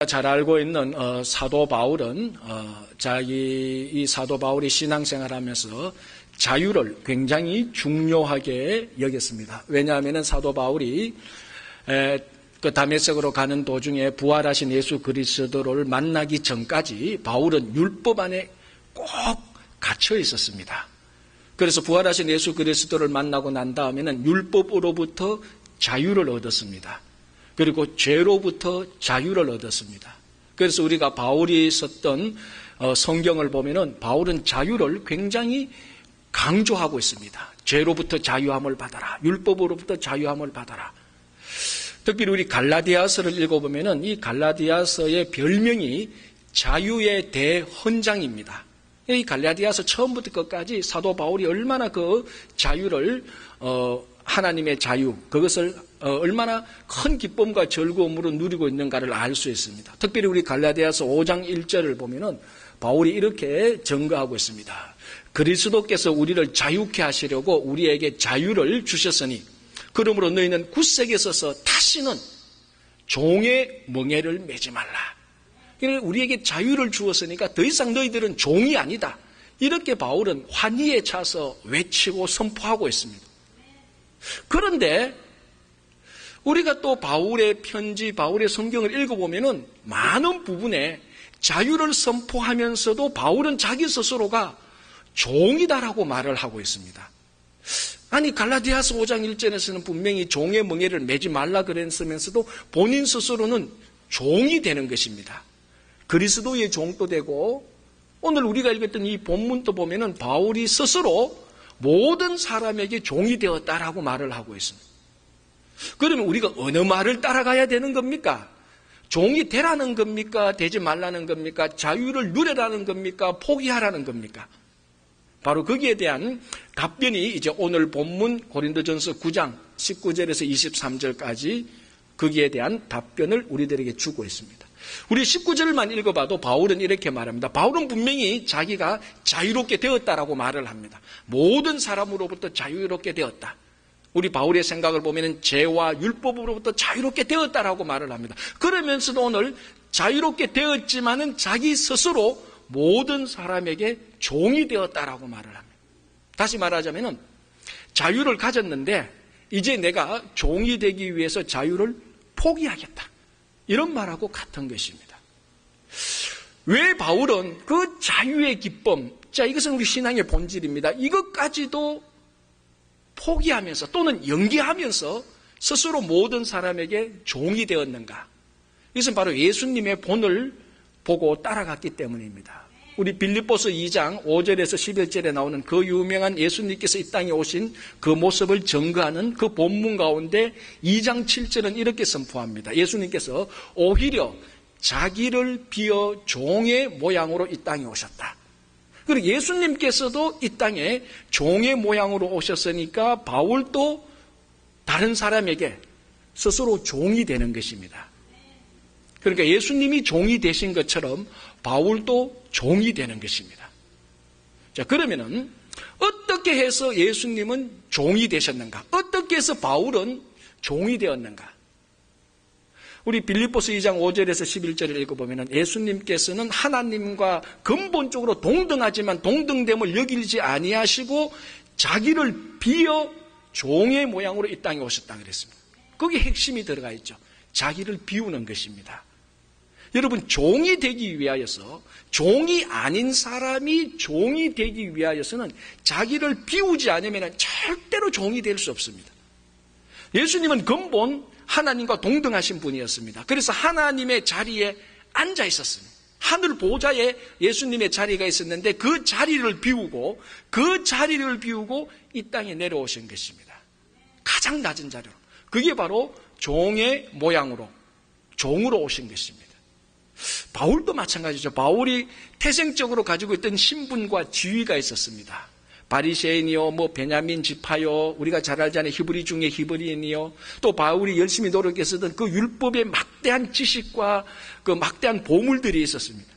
잘 알고 있는 사도 바울은 이 사도 바울이 신앙생활하면서 자유를 굉장히 중요하게 여겼습니다. 왜냐하면 사도 바울이 그 다메섹으로 가는 도중에 부활하신 예수 그리스도를 만나기 전까지 바울은 율법 안에 꼭 갇혀 있었습니다. 그래서 부활하신 예수 그리스도를 만나고 난 다음에는 율법으로부터 자유를 얻었습니다. 그리고 죄로부터 자유를 얻었습니다. 그래서 우리가 바울이 썼던 성경을 보면은 바울은 자유를 굉장히 강조하고 있습니다. 죄로부터 자유함을 받아라. 율법으로부터 자유함을 받아라. 특별히 우리 갈라디아서를 읽어보면은 이 갈라디아서의 별명이 자유의 대헌장입니다. 이 갈라디아서 처음부터 끝까지 사도 바울이 얼마나 그 자유를 하나님의 자유, 그것을 얼마나 큰 기쁨과 즐거움으로 누리고 있는가를 알 수 있습니다. 특별히 우리 갈라디아서 5장 1절을 보면은 바울이 이렇게 증거하고 있습니다. 그리스도께서 우리를 자유케 하시려고 우리에게 자유를 주셨으니 그러므로 너희는 굳세게 서서 다시는 종의 멍에를 매지 말라. 우리에게 자유를 주었으니까 더 이상 너희들은 종이 아니다. 이렇게 바울은 환희에 차서 외치고 선포하고 있습니다. 그런데 우리가 또 바울의 편지, 바울의 성경을 읽어보면은 많은 부분에 자유를 선포하면서도 바울은 자기 스스로가 종이다라고 말을 하고 있습니다. 아니 갈라디아서 5장 1절에서는 분명히 종의 멍에를 매지 말라 그랬으면서도 본인 스스로는 종이 되는 것입니다. 그리스도의 종도 되고 오늘 우리가 읽었던 이 본문도 보면은 바울이 스스로 모든 사람에게 종이 되었다라고 말을 하고 있습니다. 그러면 우리가 어느 말을 따라가야 되는 겁니까? 종이 되라는 겁니까? 되지 말라는 겁니까? 자유를 누려라는 겁니까? 포기하라는 겁니까? 바로 거기에 대한 답변이 이제 오늘 본문 고린도전서 9장 19절에서 23절까지 거기에 대한 답변을 우리들에게 주고 있습니다. 우리 19절만 읽어봐도 바울은 이렇게 말합니다. 바울은 분명히 자기가 자유롭게 되었다라고 말을 합니다. 모든 사람으로부터 자유롭게 되었다. 우리 바울의 생각을 보면 죄와 율법으로부터 자유롭게 되었다라고 말을 합니다. 그러면서도 오늘 자유롭게 되었지만은 자기 스스로 모든 사람에게 종이 되었다라고 말을 합니다. 다시 말하자면은 자유를 가졌는데 이제 내가 종이 되기 위해서 자유를 포기하겠다. 이런 말하고 같은 것입니다. 왜 바울은 그 자유의 기쁨, 자 이것은 우리 신앙의 본질입니다. 이것까지도 포기하면서 또는 연기하면서 스스로 모든 사람에게 종이 되었는가? 이것은 바로 예수님의 본을 보고 따라갔기 때문입니다. 우리 빌립보서 2장 5절에서 11절에 나오는 그 유명한 예수님께서 이 땅에 오신 그 모습을 증거하는 그 본문 가운데 2장 7절은 이렇게 선포합니다. 예수님께서 오히려 자기를 비어 종의 모양으로 이 땅에 오셨다. 그리고 예수님께서도 이 땅에 종의 모양으로 오셨으니까 바울도 다른 사람에게 스스로 종이 되는 것입니다. 그러니까 예수님이 종이 되신 것처럼 바울도 종이 되는 것입니다. 자, 그러면은 어떻게 해서 예수님은 종이 되셨는가? 어떻게 해서 바울은 종이 되었는가? 우리 빌립보서 2장 5절에서 11절을 읽어보면 예수님께서는 하나님과 근본적으로 동등하지만 동등됨을 여기지 아니하시고 자기를 비어 종의 모양으로 이 땅에 오셨다 그랬습니다. 거기에 핵심이 들어가 있죠. 자기를 비우는 것입니다. 여러분 종이 되기 위하여서 종이 아닌 사람이 종이 되기 위하여서는 자기를 비우지 않으면 절대로 종이 될 수 없습니다. 예수님은 근본 하나님과 동등하신 분이었습니다. 그래서 하나님의 자리에 앉아 있었습니다. 하늘 보좌에 예수님의 자리가 있었는데 그 자리를 비우고 이 땅에 내려오신 것입니다. 가장 낮은 자리로. 그게 바로 종의 모양으로 종으로 오신 것입니다. 바울도 마찬가지죠. 바울이 태생적으로 가지고 있던 신분과 지위가 있었습니다. 바리새인이요, 베냐민 지파요, 우리가 잘 알잖아요. 히브리 중에 히브리인이요. 또 바울이 열심히 노력했었던 그 율법의 막대한 지식과 그 막대한 보물들이 있었습니다.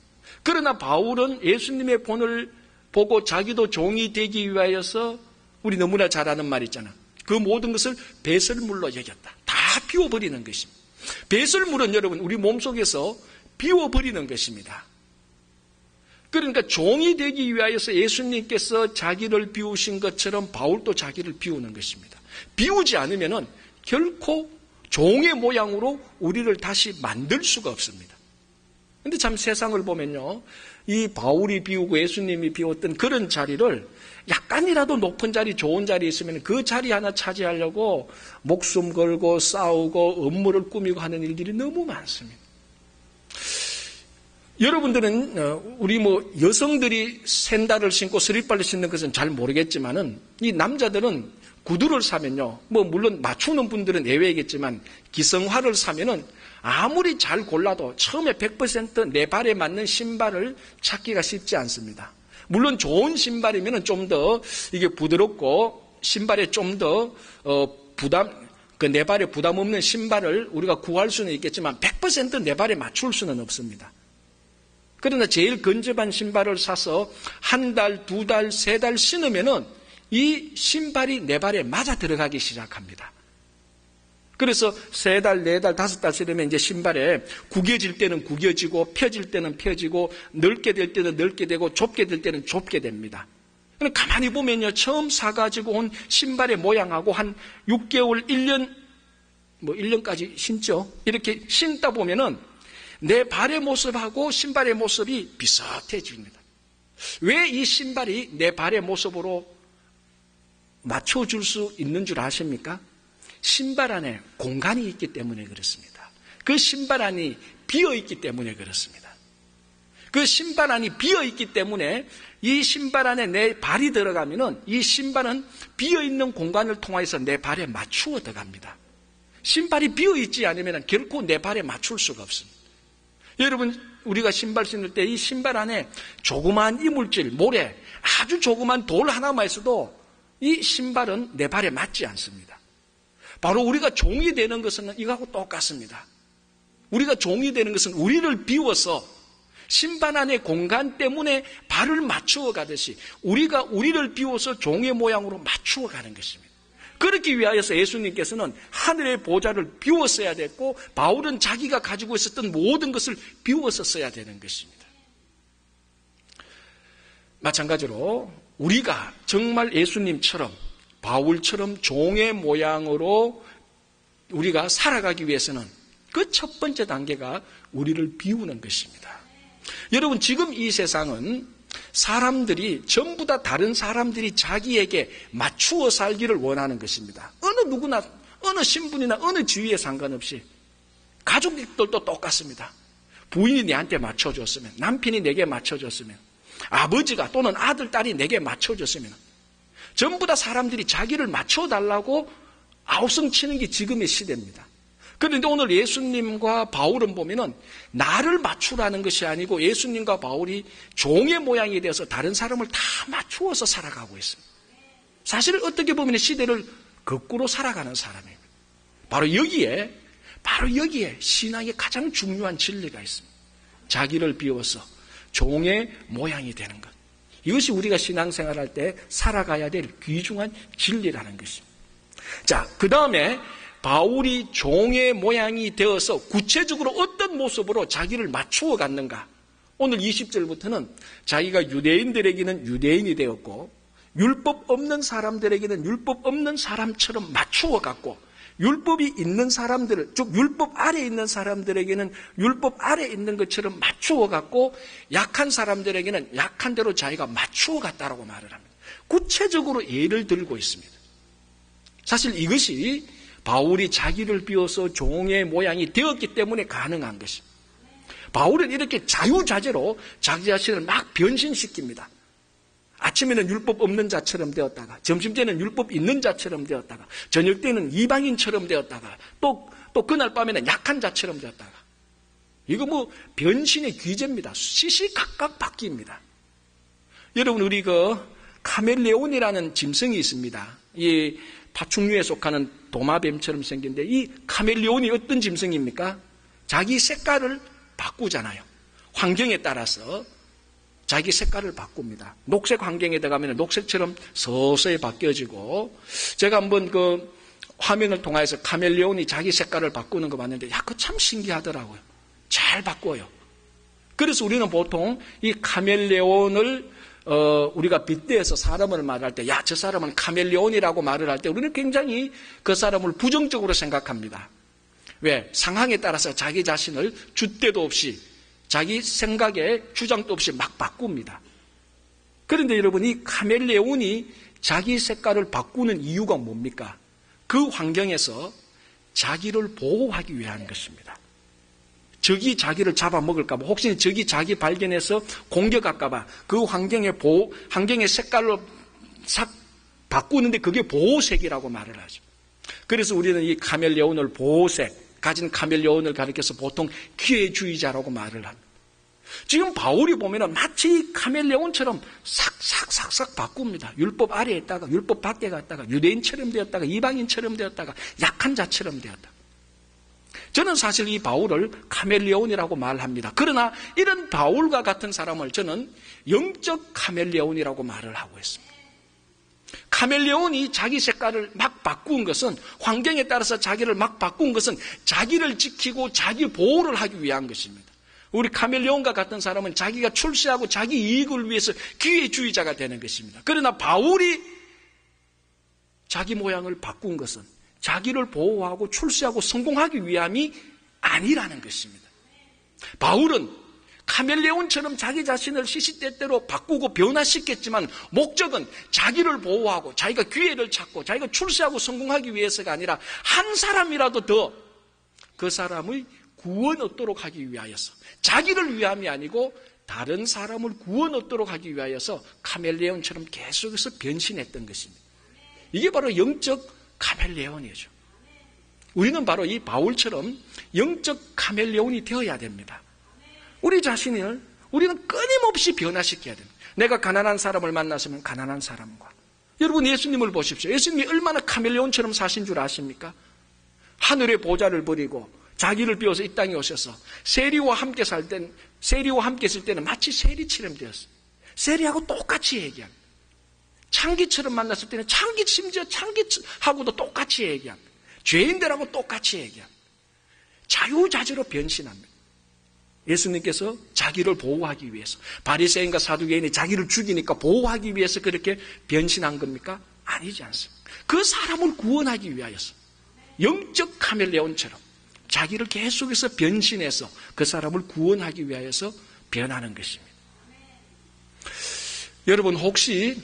그러나 바울은 예수님의 본을 보고 자기도 종이 되기 위하여서 우리 너무나 잘 아는 말 있잖아. 그 모든 것을 배설물로 여겼다. 다 비워버리는 것입니다. 배설물은 여러분 우리 몸속에서 비워버리는 것입니다. 그러니까 종이 되기 위하여서 예수님께서 자기를 비우신 것처럼 바울도 자기를 비우는 것입니다. 비우지 않으면은 결코 종의 모양으로 우리를 다시 만들 수가 없습니다. 근데 참 세상을 보면요, 이 바울이 비우고 예수님이 비웠던 그런 자리를 약간이라도 높은 자리, 좋은 자리 있으면 그 자리 하나 차지하려고 목숨 걸고 싸우고 업무를 꾸미고 하는 일들이 너무 많습니다. 여러분들은 우리 여성들이 샌들을 신고 스리퍼를 신는 것은 잘 모르겠지만은 이 남자들은 구두를 사면요, 물론 맞추는 분들은 예외이겠지만 기성화를 사면은 아무리 잘 골라도 처음에 100% 내 발에 맞는 신발을 찾기가 쉽지 않습니다. 물론 좋은 신발이면은 좀 더 이게 부드럽고 신발에 좀 더 내 발에 부담 없는 신발을 우리가 구할 수는 있겠지만 100% 내 발에 맞출 수는 없습니다. 그러나 제일 근접한 신발을 사서 한 달, 두 달, 세 달 신으면은 이 신발이 내 발에 맞아 들어가기 시작합니다. 그래서 세 달, 네 달, 다섯 달 신으면 이제 신발에 구겨질 때는 구겨지고 펴질 때는 펴지고 넓게 될 때는 넓게 되고 좁게 될 때는 좁게 됩니다. 가만히 보면요, 처음 사가지고 온 신발의 모양하고 한 6개월, 1년, 1년까지 신죠. 이렇게 신다 보면은 내 발의 모습하고 신발의 모습이 비슷해집니다. 왜 이 신발이 내 발의 모습으로 맞춰줄 수 있는 줄 아십니까? 신발 안에 공간이 있기 때문에 그렇습니다. 그 신발 안이 비어있기 때문에 그렇습니다. 그 신발 안이 비어있기 때문에 이 신발 안에 내 발이 들어가면은 이 신발은 비어있는 공간을 통해서 내 발에 맞추어 들어갑니다. 신발이 비어있지 않으면 결코 내 발에 맞출 수가 없습니다. 여러분, 우리가 신발 신을 때 이 신발 안에 조그마한 이물질, 모래, 아주 조그마한 돌 하나만 있어도 이 신발은 내 발에 맞지 않습니다. 바로 우리가 종이 되는 것은 이거하고 똑같습니다. 우리가 종이 되는 것은 우리를 비워서 신발 안의 공간 때문에 발을 맞추어 가듯이 우리가 우리를 비워서 종의 모양으로 맞추어 가는 것입니다. 그렇기 위하여서 예수님께서는 하늘의 보좌를 비웠어야 됐고 바울은 자기가 가지고 있었던 모든 것을 비워서 써야 되는 것입니다. 마찬가지로 우리가 정말 예수님처럼 바울처럼 종의 모양으로 우리가 살아가기 위해서는 그 첫 번째 단계가 우리를 비우는 것입니다. 여러분, 지금 이 세상은 사람들이 전부 다 다른 사람들이 자기에게 맞추어 살기를 원하는 것입니다. 어느 누구나, 어느 신분이나 어느 지위에 상관없이 가족들도 똑같습니다. 부인이 내한테 맞춰줬으면, 남편이 내게 맞춰줬으면, 아버지가 또는 아들, 딸이 내게 맞춰줬으면 전부 다 사람들이 자기를 맞춰달라고 아우성치는 게 지금의 시대입니다. 그런데 오늘 예수님과 바울은 보면은 나를 맞추라는 것이 아니고 예수님과 바울이 종의 모양이 되어서 다른 사람을 다 맞추어서 살아가고 있습니다. 사실 어떻게 보면 시대를 거꾸로 살아가는 사람입니다. 바로 여기에 신앙의 가장 중요한 진리가 있습니다. 자기를 비워서 종의 모양이 되는 것. 이것이 우리가 신앙생활할 때 살아가야 될 귀중한 진리라는 것입니다. 자, 그 다음에 바울이 종의 모양이 되어서 구체적으로 어떤 모습으로 자기를 맞추어 갔는가? 오늘 20절부터는 자기가 유대인들에게는 유대인이 되었고 율법 없는 사람들에게는 율법 없는 사람처럼 맞추어 갔고 율법이 있는 사람들을, 즉 율법 아래에 있는 사람들에게는 율법 아래에 있는 것처럼 맞추어 갔고 약한 사람들에게는 약한 대로 자기가 맞추어 갔다라고 말을 합니다. 구체적으로 예를 들고 있습니다. 사실 이것이 바울이 자기를 비워서 종의 모양이 되었기 때문에 가능한 것입니다. 바울은 이렇게 자유자재로 자기 자신을 막 변신시킵니다. 아침에는 율법 없는 자처럼 되었다가 점심때는 율법 있는 자처럼 되었다가 저녁 때는 이방인처럼 되었다가 또 그날 밤에는 약한 자처럼 되었다가 이거 변신의 귀재입니다. 시시각각 바뀝니다. 여러분, 우리 카멜레온이라는 짐승이 있습니다. 이 파충류에 속하는 도마뱀처럼 생긴데 이 카멜레온이 어떤 짐승입니까? 자기 색깔을 바꾸잖아요. 환경에 따라서 자기 색깔을 바꿉니다. 녹색 환경에 들어가면 녹색처럼 서서히 바뀌어지고 제가 한번 화면을 통해서 카멜레온이 자기 색깔을 바꾸는 거 봤는데 그거 참 신기하더라고요. 잘 바꿔요. 그래서 우리는 보통 이 카멜레온을 우리가 빗대어서 사람을 말할 때, 야, 저 사람은 카멜레온이라고 말을 할 때 우리는 굉장히 그 사람을 부정적으로 생각합니다. 왜? 상황에 따라서 자기 자신을 줏대도 없이, 자기 생각에 주장도 없이 막 바꿉니다. 그런데 여러분, 이 카멜레온이 자기 색깔을 바꾸는 이유가 뭡니까? 그 환경에서 자기를 보호하기 위한 것입니다. 적이 자기를 잡아먹을까봐, 혹시 적이 자기 발견해서 공격할까봐 그 환경의 색깔로 싹 바꾸는데 그게 보호색이라고 말을 하죠. 그래서 우리는 이 카멜레온을 보호색, 가진 카멜레온을 가리켜서 보통 기회주의자라고 말을 합니다. 지금 바울이 보면은 마치 카멜레온처럼 싹싹싹싹 바꿉니다. 율법 아래에 있다가 율법 밖에 갔다가 유대인처럼 되었다가 이방인처럼 되었다가 약한 자처럼 되었다가. 저는 사실 이 바울을 카멜레온이라고 말합니다. 그러나 이런 바울과 같은 사람을 저는 영적 카멜레온이라고 말을 하고 있습니다. 카멜레온이 자기 색깔을 막 바꾼 것은, 환경에 따라서 자기를 막 바꾼 것은 자기를 지키고 자기 보호를 하기 위한 것입니다. 우리 카멜레온과 같은 사람은 자기가 출세하고 자기 이익을 위해서 기회주의자가 되는 것입니다. 그러나 바울이 자기 모양을 바꾼 것은 자기를 보호하고 출세하고 성공하기 위함이 아니라는 것입니다. 바울은 카멜레온처럼 자기 자신을 시시때때로 바꾸고 변화시켰지만 목적은 자기를 보호하고 자기가 기회를 찾고 자기가 출세하고 성공하기 위해서가 아니라 한 사람이라도 더 그 사람의 구원 얻도록 하기 위하여서, 자기를 위함이 아니고 다른 사람을 구원 얻도록 하기 위하여서 카멜레온처럼 계속해서 변신했던 것입니다. 이게 바로 영적 카멜레온이죠. 우리는 바로 이 바울처럼 영적 카멜레온이 되어야 됩니다. 우리 자신을 우리는 끊임없이 변화시켜야 됩니다. 내가 가난한 사람을 만났으면 가난한 사람과. 여러분, 예수님을 보십시오. 예수님이 얼마나 카멜레온처럼 사신 줄 아십니까? 하늘의 보좌를 버리고 자기를 비워서 이 땅에 오셔서 세리와 함께 있을 때는 마치 세리처럼 되었어요. 세리하고 똑같이 얘기합니다. 창기처럼 만났을 때는 심지어 창기하고도 똑같이 얘기합니다. 죄인들하고 똑같이 얘기합니다. 자유자재로 변신합니다. 예수님께서 자기를 보호하기 위해서, 바리새인과 사두개인이 자기를 죽이니까 보호하기 위해서 그렇게 변신한 겁니까? 아니지 않습니다. 그 사람을 구원하기 위하여서 영적 카멜레온처럼 자기를 계속해서 변신해서 그 사람을 구원하기 위하여서 변하는 것입니다. 여러분, 혹시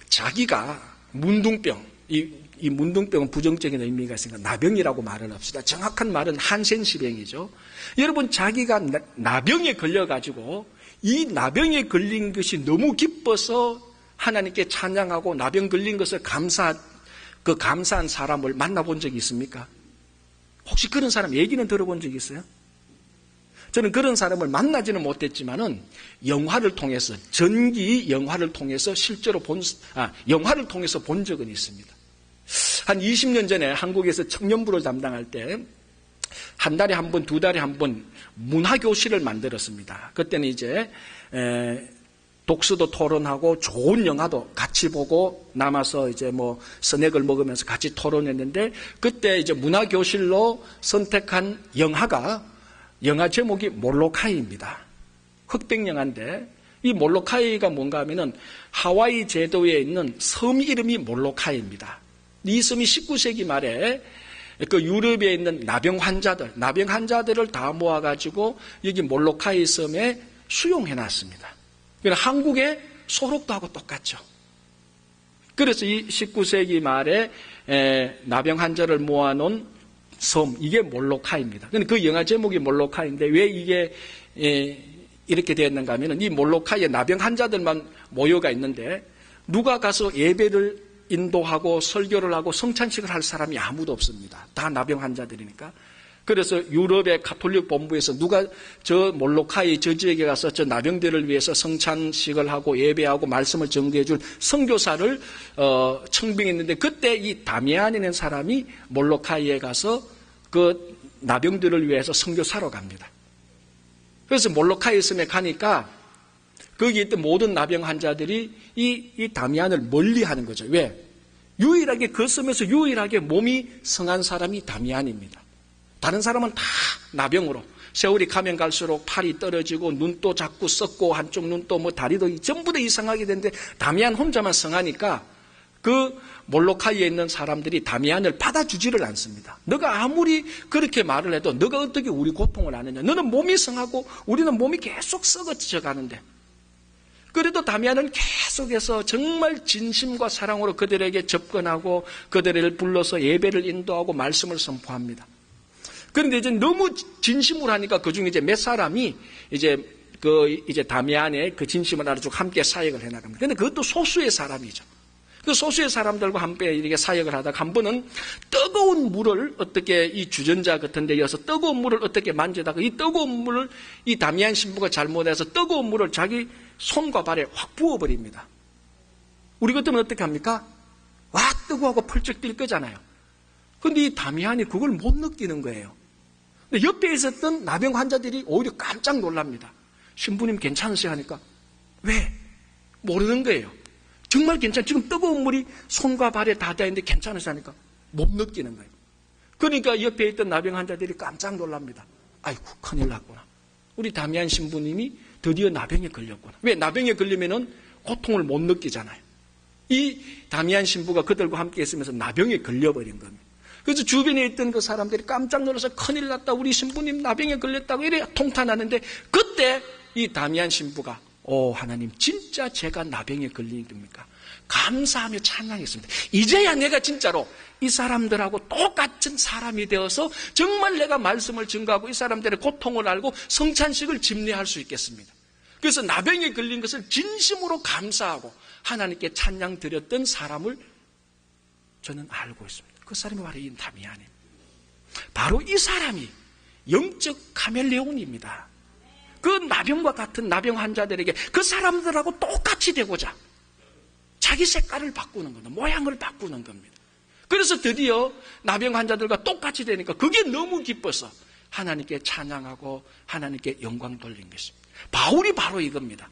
자기가 문둥병, 이 문둥병은 부정적인 의미가 있으니까 나병이라고 말을 합시다. 정확한 말은 한센시병이죠. 여러분, 자기가 나병에 걸려가지고 이 나병에 걸린 것이 너무 기뻐서 하나님께 찬양하고 나병 걸린 것을 감사한 사람을 만나본 적이 있습니까? 혹시 그런 사람 얘기는 들어본 적이 있어요? 저는 그런 사람을 만나지는 못했지만은 영화를 통해서, 전기 영화를 통해서 영화를 통해서 본 적은 있습니다. 한 20년 전에 한국에서 청년부를 담당할 때 한 달에 한 번, 두 달에 한 번 문화교실을 만들었습니다. 그때는 이제 독서도 토론하고 좋은 영화도 같이 보고 남아서 이제 스낵을 먹으면서 같이 토론했는데, 그때 이제 문화교실로 선택한 영화 제목이 몰로카이입니다. 흑백 영화인데, 이 몰로카이가 뭔가 하면은 하와이 제도에 있는 섬 이름이 몰로카이입니다. 이 섬이 19세기 말에 그 유럽에 있는 나병 환자들을 다 모아가지고 여기 몰로카이 섬에 수용해놨습니다. 한국의 소록도 하고 똑같죠. 그래서 이 19세기 말에 나병 환자를 모아놓은 섬, 이게 몰로카이입니다. 그 영화 제목이 몰로카이인데 왜 이게 이렇게 되었는가 하면, 이 몰로카이에 나병 환자들만 모여가 있는데 누가 가서 예배를 인도하고 설교를 하고 성찬식을 할 사람이 아무도 없습니다. 다 나병 환자들이니까. 그래서 유럽의 가톨릭 본부에서 누가 저 몰로카이 저 지역에 가서 저 나병들을 위해서 성찬식을 하고 예배하고 말씀을 전개해 줄 선교사를 청빙했는데, 그때 이 다미안이라는 사람이 몰로카이에 가서 그 나병들을 위해서 선교사로 갑니다. 그래서 몰로카이 섬에 가니까 거기 있던 모든 나병 환자들이 이 다미안을 멀리하는 거죠. 왜? 유일하게 그 섬에서 유일하게 몸이 성한 사람이 다미안입니다. 다른 사람은 다 나병으로, 세월이 가면 갈수록 팔이 떨어지고 눈도 자꾸 썩고 한쪽 눈도 뭐 다리도 전부 다 이상하게 되는데 다미안 혼자만 성하니까 그 몰로카이에 있는 사람들이 다미안을 받아주지를 않습니다. 너가 아무리 그렇게 말을 해도 너가 어떻게 우리 고통을 아느냐. 너는 몸이 성하고 우리는 몸이 계속 썩어져 가는데. 그래도 다미안은 계속해서 정말 진심과 사랑으로 그들에게 접근하고 그들을 불러서 예배를 인도하고 말씀을 선포합니다. 그런데 이제 너무 진심으로 하니까 그 중에 이제 몇 사람이 이제 다미안의 그 진심을 알아주고 함께 사역을 해나갑니다. 그런데 그것도 소수의 사람이죠. 그 소수의 사람들과 함께 이렇게 사역을 하다가 한 번은 뜨거운 물을 어떻게 이 주전자 같은 데 이어서 뜨거운 물을 어떻게 만지다가 이 뜨거운 물을 이 다미안 신부가 잘못해서 뜨거운 물을 자기 손과 발에 확 부어버립니다. 우리 같으면 어떻게 합니까? 와, 뜨거워하고 펄쩍 뛸 거잖아요. 근데 이 다미안이 그걸 못 느끼는 거예요. 근데 옆에 있었던 나병 환자들이 오히려 깜짝 놀랍니다. 신부님 괜찮으세요? 하니까 왜? 모르는 거예요. 정말 지금 뜨거운 물이 손과 발에 닿아있는데 괜찮으세요? 하니까 못 느끼는 거예요. 그러니까 옆에 있던 나병 환자들이 깜짝 놀랍니다. 아이고, 큰일 났구나. 우리 다미안 신부님이 드디어 나병에 걸렸구나. 왜? 나병에 걸리면은 고통을 못 느끼잖아요. 이 다미안 신부가 그들과 함께 있으면서 나병에 걸려버린 겁니다. 그래서 주변에 있던 그 사람들이 깜짝 놀라서 큰일 났다. 우리 신부님 나병에 걸렸다고 이래 통탄하는데 그때 이 다미안 신부가 하나님 진짜 제가 나병에 걸린 겁니까? 감사하며 찬양했습니다. 이제야 내가 진짜로 이 사람들하고 똑같은 사람이 되어서 정말 내가 말씀을 증거하고 이 사람들의 고통을 알고 성찬식을 집례할 수 있겠습니다. 그래서 나병에 걸린 것을 진심으로 감사하고 하나님께 찬양 드렸던 사람을 저는 알고 있습니다. 그 사람이 바로 이 다미안이에요. 바로 이 사람이 영적 카멜레온입니다. 그 나병과 같은 나병 환자들에게 그 사람들하고 똑같이 되고자 자기 색깔을 바꾸는 겁니다. 모양을 바꾸는 겁니다. 그래서 드디어 나병 환자들과 똑같이 되니까 그게 너무 기뻐서 하나님께 찬양하고 하나님께 영광 돌린 것입니다. 바울이 바로 이겁니다.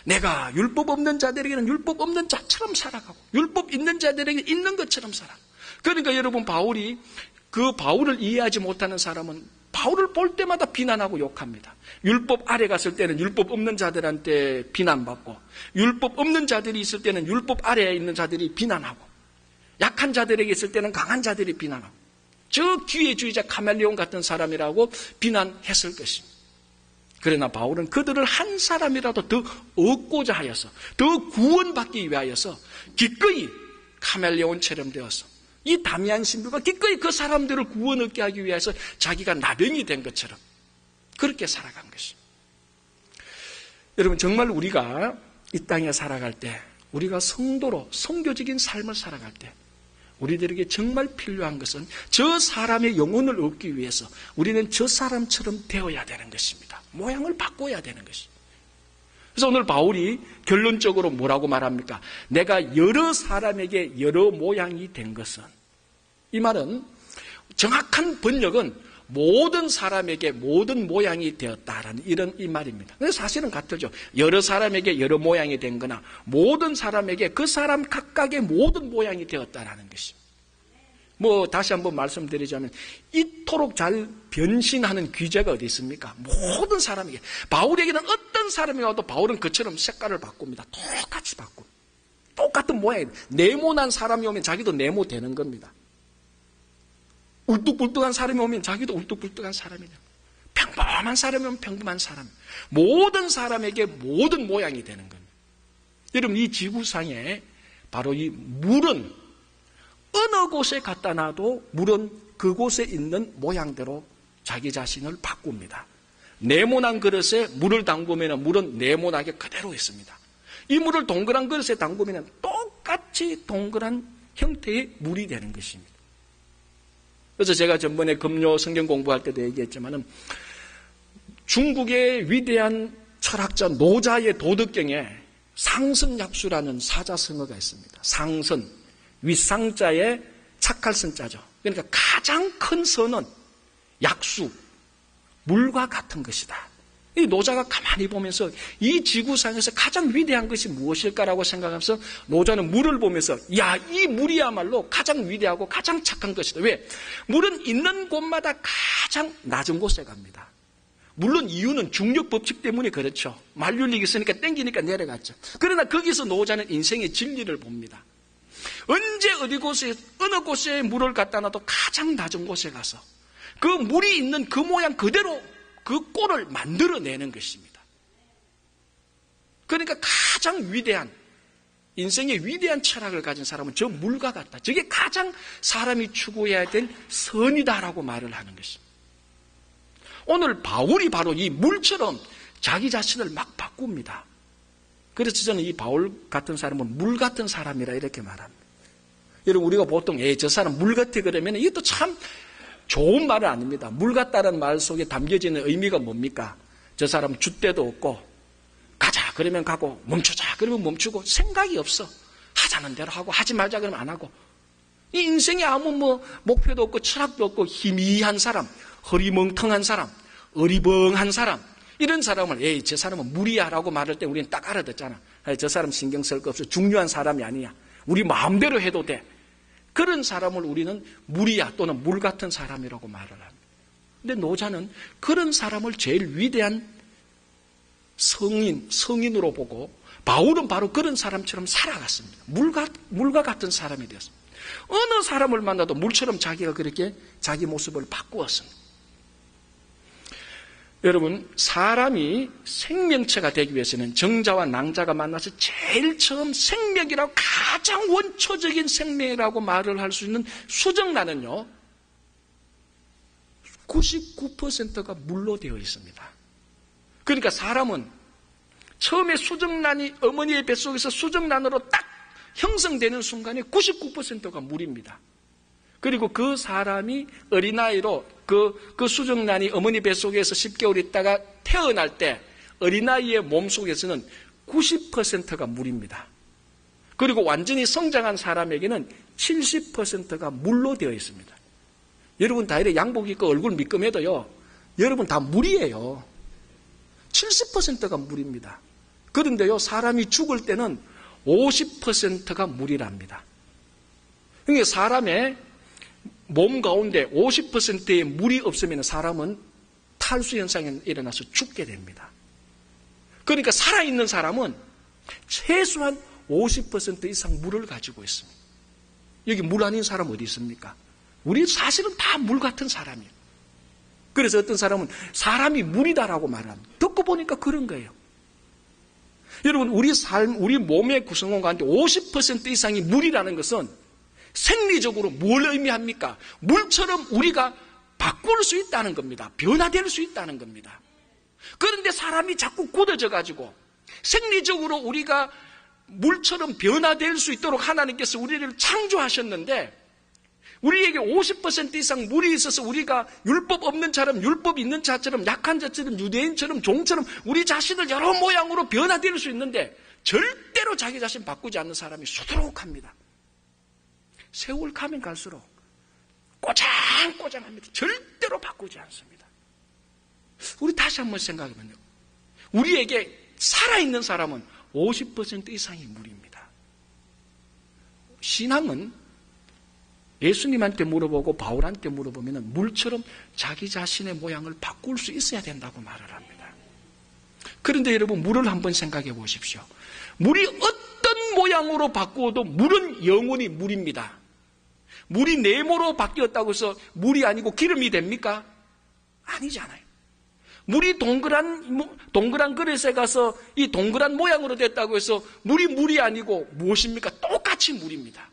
내가 율법 없는 자들에게는 율법 없는 자처럼 살아가고 율법 있는 자들에게 있는 것처럼 살아. 그러니까 여러분 바울을 이해하지 못하는 사람은 바울을 볼 때마다 비난하고 욕합니다. 율법 아래 갔을 때는 율법 없는 자들한테 비난받고 율법 없는 자들이 있을 때는 율법 아래에 있는 자들이 비난하고 약한 자들에게 있을 때는 강한 자들이 비난하고 저 기회주의자 카멜레온 같은 사람이라고 비난했을 것입니다. 그러나 바울은 그들을 한 사람이라도 더 얻고자 하여서 더 구원받기 위하여서 기꺼이 카멜레온처럼 되어서 이 다미안 신부가 기꺼이 그 사람들을 구원 얻게 하기 위해서 자기가 나병이 된 것처럼 그렇게 살아간 것입니다. 여러분 정말 우리가 이 땅에 살아갈 때 우리가 성도로 성교적인 삶을 살아갈 때 우리들에게 정말 필요한 것은 저 사람의 영혼을 얻기 위해서 우리는 저 사람처럼 되어야 되는 것입니다. 모양을 바꿔야 되는 것입니다. 그래서 오늘 바울이 결론적으로 뭐라고 말합니까? 내가 여러 사람에게 여러 모양이 된 것은, 이 말은 정확한 번역은 모든 사람에게 모든 모양이 되었다라는 이런 이 말입니다. 근데 사실은 같죠. 여러 사람에게 여러 모양이 된 거나 모든 사람에게 그 사람 각각의 모든 모양이 되었다라는 것입니다. 다시 한번 말씀드리자면 이토록 잘 변신하는 귀재가 어디 있습니까? 모든 사람에게. 바울에게는 어떤 사람이 와도 바울은 그처럼 색깔을 바꿉니다. 똑같이 바꿉니다. 똑같은 모양이에요. 네모난 사람이 오면 자기도 네모 되는 겁니다. 울뚝불뚝한 사람이 오면 자기도 울뚝불뚝한 사람이냐. 평범한 사람이 오면 평범한 사람. 모든 사람에게 모든 모양이 되는 겁니다. 여러분 이 지구상에 바로 이 물은 어느 곳에 갖다 놔도 물은 그곳에 있는 모양대로 자기 자신을 바꿉니다. 네모난 그릇에 물을 담그면 물은 네모나게 그대로 있습니다. 이 물을 동그란 그릇에 담그면 똑같이 동그란 형태의 물이 되는 것입니다. 그래서 제가 전번에 금요 성경 공부할 때도 얘기했지만은 중국의 위대한 철학자 노자의 도덕경에 상선약수라는 사자성어가 있습니다. 상선. 윗상자에 착할 선자죠. 그러니까 가장 큰 선은 약수, 물과 같은 것이다. 이 노자가 가만히 보면서 이 지구상에서 가장 위대한 것이 무엇일까라고 생각하면서 노자는 물을 보면서 야, 이 물이야말로 가장 위대하고 가장 착한 것이다. 왜? 물은 있는 곳마다 가장 낮은 곳에 갑니다. 물론 이유는 중력 법칙 때문에 그렇죠. 만륜력이 있으니까 땡기니까 내려갔죠. 그러나 거기서 노자는 인생의 진리를 봅니다. 언제 어느 곳에 물을 갖다 놔도 가장 낮은 곳에 가서 그 물이 있는 그 모양 그대로 그 꼴을 만들어내는 것입니다. 그러니까 가장 위대한, 인생의 위대한 철학을 가진 사람은 저 물과 같다. 저게 가장 사람이 추구해야 될 선이다라고 말을 하는 것입니다. 오늘 바울이 바로 이 물처럼 자기 자신을 막 바꿉니다. 그래서 저는 이 바울 같은 사람은 물 같은 사람이라 이렇게 말합니다. 여러분, 우리가 보통 저 사람 물 같아 그러면 이것도 참 좋은 말은 아닙니다. 물 같다는 말 속에 담겨지는 의미가 뭡니까? 저 사람 줏대도 없고 가자 그러면 가고 멈추자 그러면 멈추고 생각이 없어. 하자는 대로 하고 하지 말자 그러면 안 하고 이 인생에 아무 목표도 없고 철학도 없고 희미한 사람, 허리멍텅한 사람, 어리벙한 사람, 이런 사람을 저 사람은 물이야 라고 말할 때 우리는 딱 알아듣잖아. 저 사람 신경 쓸 거 없어. 중요한 사람이 아니야. 우리 마음대로 해도 돼. 그런 사람을 우리는 물이야 또는 물 같은 사람이라고 말을 합니다. 근데 노자는 그런 사람을 제일 위대한 성인으로 보고 바울은 바로 그런 사람처럼 살아갔습니다. 물과 같은 사람이 되었습니다. 어느 사람을 만나도 물처럼 자기가 그렇게 자기 모습을 바꾸었습니다. 여러분, 사람이 생명체가 되기 위해서는 정자와 낭자가 만나서 제일 처음 생명이라고 가장 원초적인 생명이라고 말을 할 수 있는 수정란은요 99%가 물로 되어 있습니다. 그러니까 사람은 처음에 수정란이 어머니의 뱃속에서 수정란으로 딱 형성되는 순간에 99%가 물입니다. 그리고 그 사람이 어린아이로 그 수정란이 어머니 뱃속에서 10개월 있다가 태어날 때 어린아이의 몸속에서는 90%가 물입니다. 그리고 완전히 성장한 사람에게는 70%가 물로 되어 있습니다. 여러분 다 이래 양복 입고 얼굴 미끄매도요, 여러분 다 물이에요. 70%가 물입니다. 그런데요, 사람이 죽을 때는 50%가 물이랍니다. 그러니까 사람의 몸 가운데 50%의 물이 없으면 사람은 탈수 현상이 일어나서 죽게 됩니다. 그러니까 살아있는 사람은 최소한 50% 이상 물을 가지고 있습니다. 여기 물 아닌 사람 어디 있습니까? 우리 사실은 다 물 같은 사람이에요. 그래서 어떤 사람은 사람이 물이다라고 말합니다. 듣고 보니까 그런 거예요. 여러분, 우리 몸의 구성원 가운데 50% 이상이 물이라는 것은 생리적으로 뭘 의미합니까? 물처럼 우리가 바꿀 수 있다는 겁니다. 변화될 수 있다는 겁니다. 그런데 사람이 자꾸 굳어져 가지고 생리적으로 우리가 물처럼 변화될 수 있도록 하나님께서 우리를 창조하셨는데 우리에게 50% 이상 물이 있어서 우리가 율법 없는 자처럼, 율법 있는 자처럼, 약한 자처럼, 유대인처럼, 종처럼 우리 자신을 여러 모양으로 변화될 수 있는데 절대로 자기 자신 바꾸지 않는 사람이 수두룩합니다. 세월 가면 갈수록 꼬장꼬장합니다. 절대로 바꾸지 않습니다. 우리 다시 한번 생각해보면요, 우리에게 살아있는 사람은 50% 이상이 물입니다. 신앙은 예수님한테 물어보고 바울한테 물어보면 물처럼 자기 자신의 모양을 바꿀 수 있어야 된다고 말을 합니다. 그런데 여러분, 물을 한번 생각해 보십시오. 물이 어떤 모양으로 바꾸어도 물은 영원히 물입니다. 물이 네모로 바뀌었다고 해서 물이 아니고 기름이 됩니까? 아니잖아요. 물이 동그란 그릇에 가서 이 동그란 모양으로 됐다고 해서 물이 아니고 무엇입니까? 똑같이 물입니다.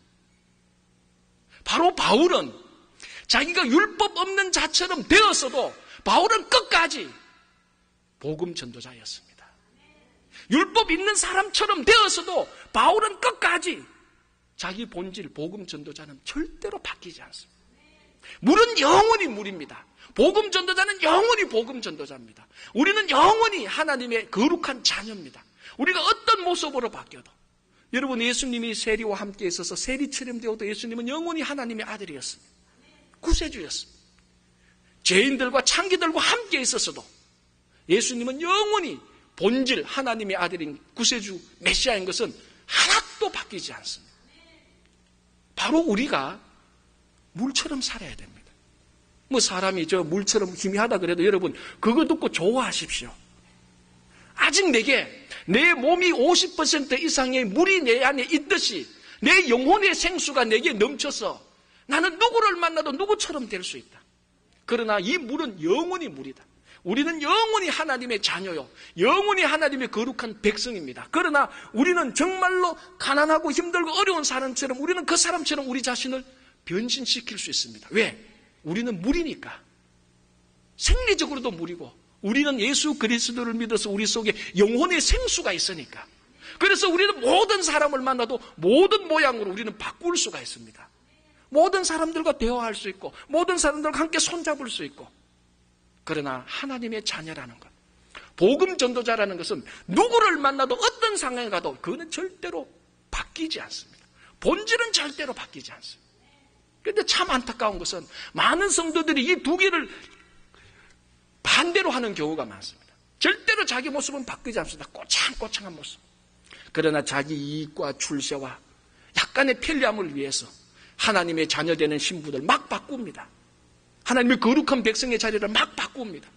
바로 바울은 자기가 율법 없는 자처럼 되었어도 바울은 끝까지 복음 전도자였습니다. 율법 있는 사람처럼 되었어도 바울은 끝까지 자기 본질 복음 전도자는 절대로 바뀌지 않습니다. 물은 영원히 물입니다. 복음 전도자는 영원히 복음 전도자입니다. 우리는 영원히 하나님의 거룩한 자녀입니다. 우리가 어떤 모습으로 바뀌어도, 여러분, 예수님이 세리와 함께 있어서 세리처럼 되어도 예수님은 영원히 하나님의 예수님은 영원히 본질 하나님의 아들인 구세주 메시아인 것은 하나도 바뀌지 않습니다. 바로 우리가 물처럼 살아야 됩니다. 뭐 사람이 저 물처럼 희미하다 그래도 여러분 그거 듣고 좋아하십시오. 아직 내게 내 몸이 50% 이상의 물이 내 안에 있듯이 내 영혼의 생수가 내게 넘쳐서 나는 누구를 만나도 누구처럼 될 수 있다. 그러나 이 물은 영원히 물이다. 우리는 영원히 하나님의 자녀요, 영원히 하나님의 거룩한 백성입니다. 그러나 우리는 정말로 가난하고 힘들고 어려운 사람처럼 우리는 그 사람처럼 우리 자신을 변신시킬 수 있습니다. 왜? 우리는 물이니까. 생리적으로도 물이고 우리는 예수 그리스도를 믿어서 우리 속에 영혼의 생수가 있으니까. 그래서 우리는 모든 사람을 만나도 모든 모양으로 우리는 바꿀 수가 있습니다. 모든 사람들과 대화할 수 있고 모든 사람들과 함께 손잡을 수 있고. 그러나 하나님의 자녀라는 것, 복음 전도자라는 것은 누구를 만나도 어떤 상황에 가도 그거는 절대로 바뀌지 않습니다. 본질은 절대로 바뀌지 않습니다. 그런데 참 안타까운 것은 많은 성도들이 이 두 개를 반대로 하는 경우가 많습니다. 절대로 자기 모습은 바뀌지 않습니다. 꼬창꼬창한 모습. 그러나 자기 이익과 출세와 약간의 편리함을 위해서 하나님의 자녀되는 신부들 막 바꿉니다. 하나님의 거룩한 백성의 자리를 막 바꿉니다.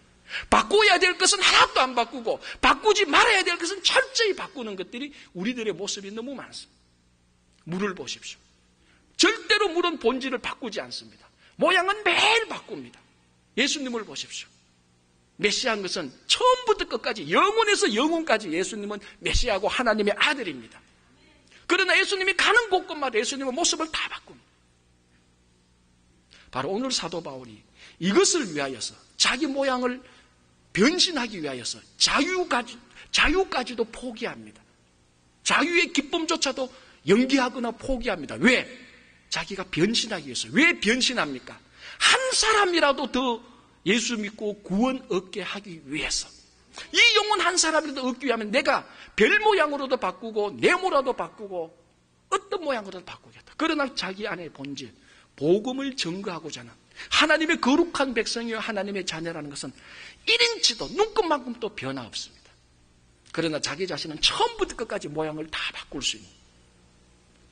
바꿔야 될 것은 하나도 안 바꾸고 바꾸지 말아야 될 것은 철저히 바꾸는 것들이 우리들의 모습이 너무 많습니다. 물을 보십시오. 절대로 물은 본질을 바꾸지 않습니다. 모양은 매일 바꿉니다. 예수님을 보십시오. 메시아인 것은 처음부터 끝까지 영원에서 영원까지 예수님은 메시아고 하나님의 아들입니다. 그러나 예수님이 가는 곳곳마다 예수님의 모습을 다 바꿉니다. 바로 오늘 사도 바울이 이것을 위하여서 자기 모양을 변신하기 위하여서 자유까지도 포기합니다. 자유의 기쁨조차도 연기하거나 포기합니다. 왜? 자기가 변신하기 위해서. 왜 변신합니까? 한 사람이라도 더 예수 믿고 구원 얻게 하기 위해서. 이 영혼 한 사람이라도 얻기 위하면 내가 별 모양으로도 바꾸고 네모라도 바꾸고 어떤 모양으로도 바꾸겠다. 그러나 자기 안의 본질, 복음을 증거하고자 하는 하나님의 거룩한 백성이요 하나님의 자녀라는 것은 1인치도 눈끝만큼도 변화 없습니다. 그러나 자기 자신은 처음부터 끝까지 모양을 다 바꿀 수 있는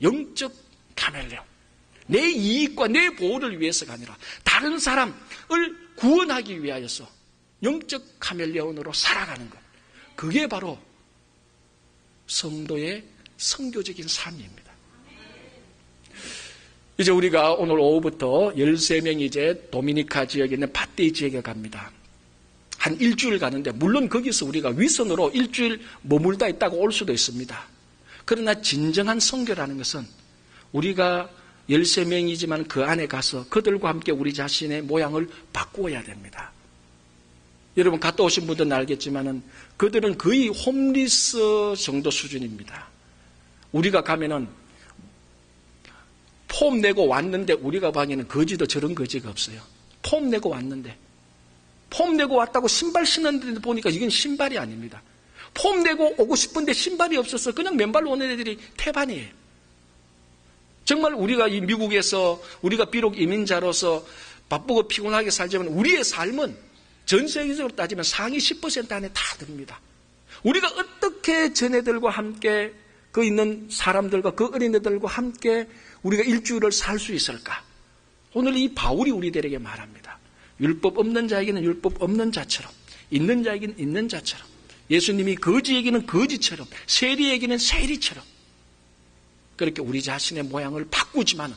영적 카멜레온, 내 이익과 내 보호를 위해서가 아니라 다른 사람을 구원하기 위하여서 영적 카멜레온으로 살아가는 것, 그게 바로 성도의 선교적인 삶입니다. 이제 우리가 오늘 오후부터 13명이 이제 도미니카 지역에 있는 바떼이 지역에 갑니다. 한 일주일 가는데 물론 거기서 우리가 위선으로 일주일 머물다 있다고 올 수도 있습니다. 그러나 진정한 선교라는 것은 우리가 13명이지만 그 안에 가서 그들과 함께 우리 자신의 모양을 바꾸어야 됩니다. 여러분 갔다 오신 분들은 알겠지만은 그들은 거의 홈리스 정도 수준입니다. 우리가 가면은 폼 내고 왔는데 우리가 보기에는 거지도 저런 거지가 없어요. 폼 내고 왔는데 폼 내고 왔다고 신발 신었는데 보니까 이건 신발이 아닙니다. 폼 내고 오고 싶은데 신발이 없어서 그냥 맨발로 오는 애들이 태반이에요. 정말 우리가 이 미국에서 우리가 비록 이민자로서 바쁘고 피곤하게 살지만 우리의 삶은 전 세계적으로 따지면 상위 10% 안에 다 듭니다. 우리가 어떻게 전애들과 함께 그 있는 사람들과 그 어린애들과 함께 우리가 일주일을 살 수 있을까? 오늘 이 바울이 우리들에게 말합니다. 율법 없는 자에게는 율법 없는 자처럼, 있는 자에게는 있는 자처럼, 예수님이 거지에게는 거지처럼, 세리에게는 세리처럼 그렇게 우리 자신의 모양을 바꾸지만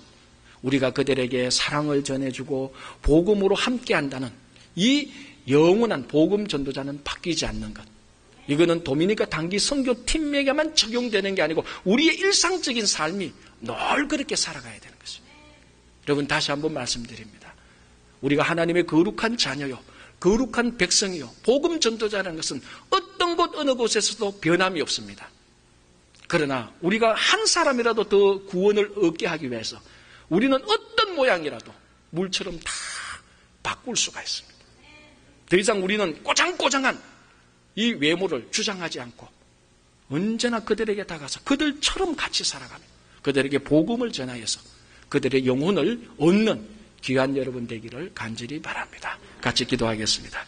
우리가 그들에게 사랑을 전해주고 복음으로 함께한다는 이 영원한 복음 전도자는 바뀌지 않는 것. 이거는 도미니카 단기 선교팀에게만 적용되는 게 아니고 우리의 일상적인 삶이 늘 그렇게 살아가야 되는 것입니다. 여러분 다시 한번 말씀드립니다. 우리가 하나님의 거룩한 자녀요, 거룩한 백성이요, 복음 전도자라는 것은 어떤 곳 어느 곳에서도 변함이 없습니다. 그러나 우리가 한 사람이라도 더 구원을 얻게 하기 위해서 우리는 어떤 모양이라도 물처럼 다 바꿀 수가 있습니다. 더 이상 우리는 꼬장꼬장한 이 외모를 주장하지 않고 언제나 그들에게 다가서 그들처럼 같이 살아가며 그들에게 복음을 전하여서 그들의 영혼을 얻는 귀한 여러분 되기를 간절히 바랍니다. 같이 기도하겠습니다.